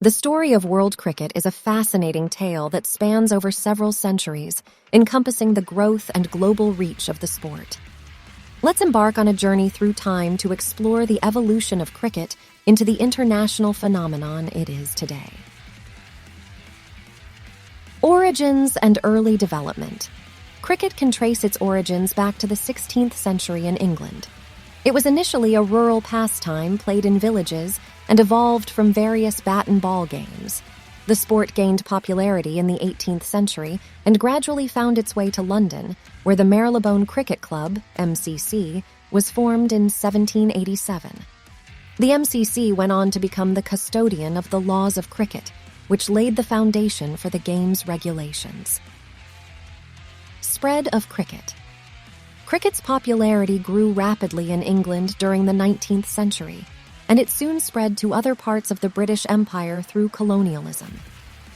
The story of world cricket is a fascinating tale that spans over several centuries, encompassing the growth and global reach of the sport. Let's embark on a journey through time to explore the evolution of cricket into the international phenomenon it is today. Origins and early development. Cricket can trace its origins back to the 16th century in England. It was initially a rural pastime played in villages and evolved from various bat and ball games. The sport gained popularity in the 18th century and gradually found its way to London, where the Marylebone Cricket Club, MCC, was formed in 1787. The MCC went on to become the custodian of the laws of cricket, which laid the foundation for the game's regulations. Spread of cricket. Cricket's popularity grew rapidly in England during the 19th century, and it soon spread to other parts of the British Empire through colonialism.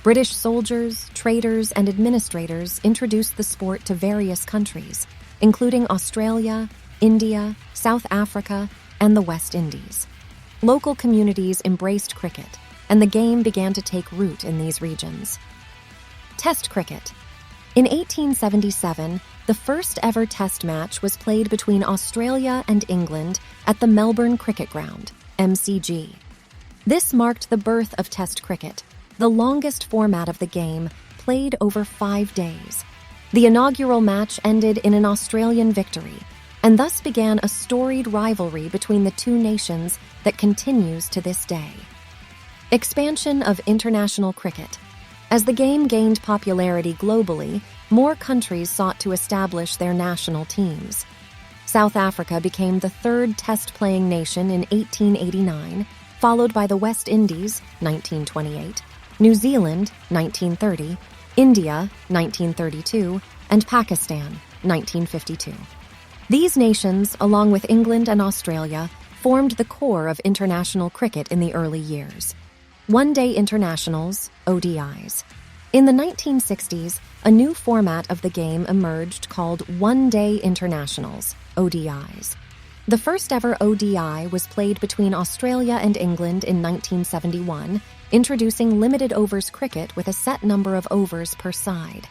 British soldiers, traders, and administrators introduced the sport to various countries, including Australia, India, South Africa, and the West Indies. Local communities embraced cricket, and the game began to take root in these regions. Test cricket. In 1877, the first ever Test match was played between Australia and England at the Melbourne Cricket Ground, MCG. This marked the birth of Test cricket, the longest format of the game, played over 5 days. The inaugural match ended in an Australian victory, and thus began a storied rivalry between the two nations that continues to this day. Expansion of international cricket. As the game gained popularity globally, more countries sought to establish their national teams. South Africa became the third Test-playing nation in 1889, followed by the West Indies, 1928, New Zealand, 1930, India, 1932, and Pakistan, 1952. These nations, along with England and Australia, formed the core of international cricket in the early years. One-day internationals, ODIs. In the 1960s, a new format of the game emerged called One-Day Internationals, ODIs. The first ever ODI was played between Australia and England in 1971, introducing limited overs cricket with a set number of overs per side.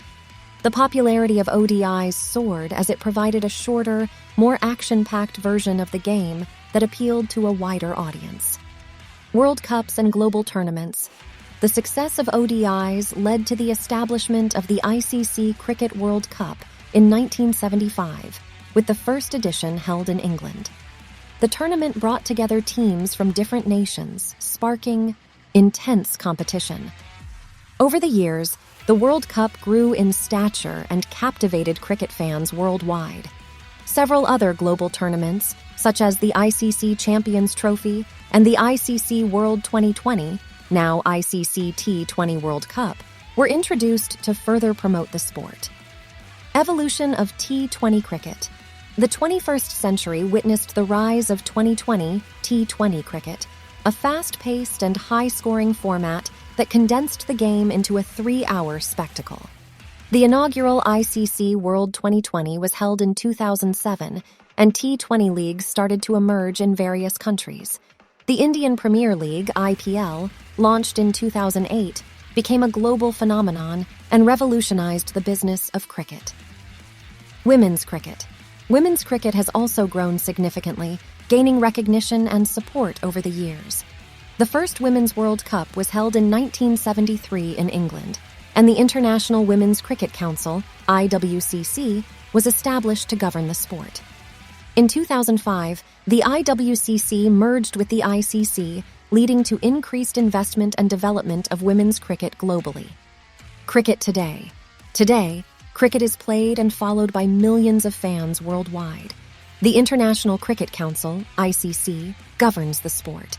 The popularity of ODIs soared as it provided a shorter, more action-packed version of the game that appealed to a wider audience. World Cups and global tournaments. The success of ODIs led to the establishment of the ICC Cricket World Cup in 1975, with the first edition held in England. The tournament brought together teams from different nations, sparking intense competition. Over the years, the World Cup grew in stature and captivated cricket fans worldwide. Several other global tournaments, such as the ICC Champions Trophy and the ICC World 2020, now ICC T20 World Cup, were introduced to further promote the sport. Evolution of T20 cricket. The 21st century witnessed the rise of 2020 T20 cricket, a fast-paced and high-scoring format that condensed the game into a 3-hour spectacle. The inaugural ICC World 2020 was held in 2007, and T20 leagues started to emerge in various countries. The Indian Premier League, IPL, launched in 2008, became a global phenomenon and revolutionized the business of cricket. Women's cricket. Women's cricket has also grown significantly, gaining recognition and support over the years. The first Women's World Cup was held in 1973 in England, and the International Women's Cricket Council, IWCC, was established to govern the sport. In 2005, the IWCC merged with the ICC, leading to increased investment and development of women's cricket globally. Cricket today. Today, cricket is played and followed by millions of fans worldwide. The International Cricket Council, ICC, governs the sport.